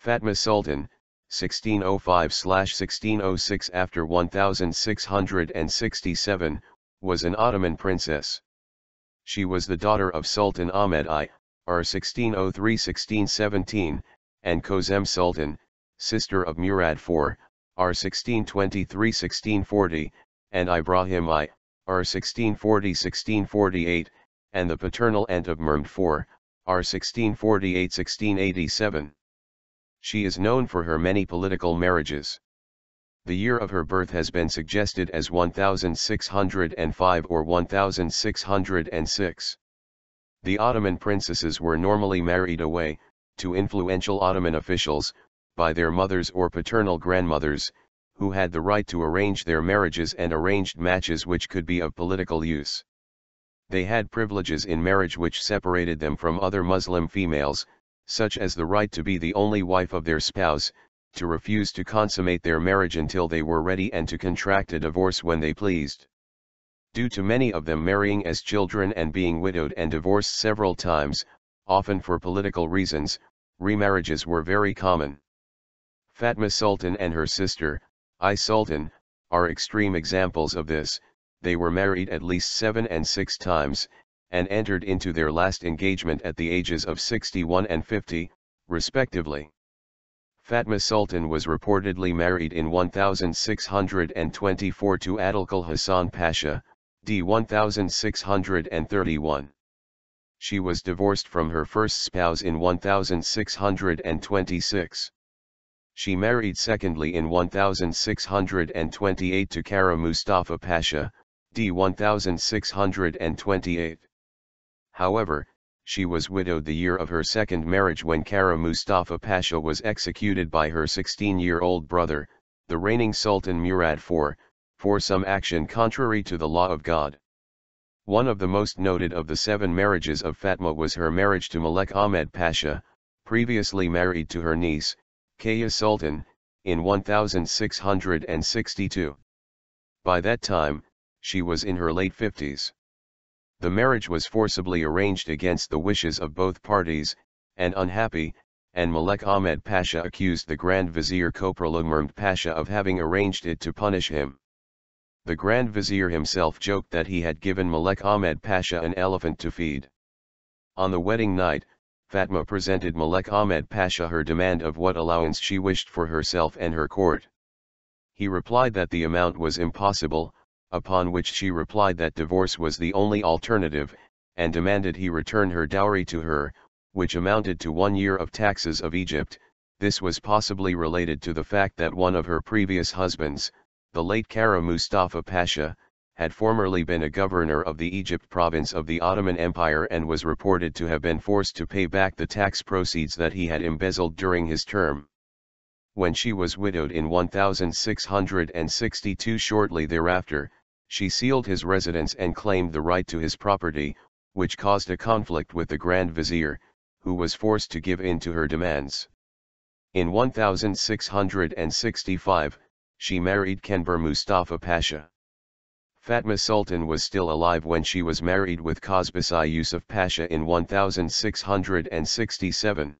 Fatma Sultan, 1605–1606. After 1667, was an Ottoman princess. She was the daughter of Sultan Ahmed I, r. 1603–1617, and Kösem Sultan, sister of Murad IV, r. 1623–1640, and Ibrahim I, r. 1640–1648, and the paternal aunt of Mehmed IV, r. 1648–1687. She is known for her many political marriages. The year of her birth has been suggested as 1605 or 1606. The Ottoman princesses were normally married away, to influential Ottoman officials, by their mothers or paternal grandmothers, who had the right to arrange their marriages and arranged matches which could be of political use. They had privileges in marriage which separated them from other Muslim females, such as the right to be the only wife of their spouse, to refuse to consummate their marriage until they were ready, and to contract a divorce when they pleased. Due to many of them marrying as children and being widowed and divorced several times, often for political reasons, remarriages were very common. Fatma Sultan and her sister, Ayşe Sultan, are extreme examples of this. They were married at least 7 and 6 times, and entered into their last engagement at the ages of 61 and 50, respectively. Fatma Sultan was reportedly married in 1624 to Adilkul Hasan Pasha, d. 1631. She was divorced from her first spouse in 1626. She married secondly in 1628 to Kara Mustafa Pasha, d. 1628. However, she was widowed the year of her second marriage when Kara Mustafa Pasha was executed by her 16-year-old brother, the reigning Sultan Murad IV, for some action contrary to the law of God. One of the most noted of the 7 marriages of Fatma was her marriage to Mehmed Ahmed Pasha, previously married to her niece, Ayşe Sultan, in 1662. By that time, she was in her late 50s. The marriage was forcibly arranged against the wishes of both parties, and unhappy, and Mehmed Ahmed Pasha accused the Grand Vizier Koprulu Mehmed Pasha of having arranged it to punish him. The Grand Vizier himself joked that he had given Mehmed Ahmed Pasha an elephant to feed. On the wedding night, Fatma presented Mehmed Ahmed Pasha her demand of what allowance she wished for herself and her court. He replied that the amount was impossible, upon which she replied that divorce was the only alternative, and demanded he return her dowry to her, which amounted to 1 year of taxes of Egypt. This was possibly related to the fact that one of her previous husbands, the late Kara Mustafa Pasha, had formerly been a governor of the Egypt province of the Ottoman Empire and was reported to have been forced to pay back the tax proceeds that he had embezzled during his term. When she was widowed in 1662, shortly thereafter, she sealed his residence and claimed the right to his property, which caused a conflict with the Grand Vizier, who was forced to give in to her demands. In 1665, she married Kenber Mustafa Pasha. Fatma Sultan was still alive when she was married with Kosbasi Yusuf Pasha in 1667.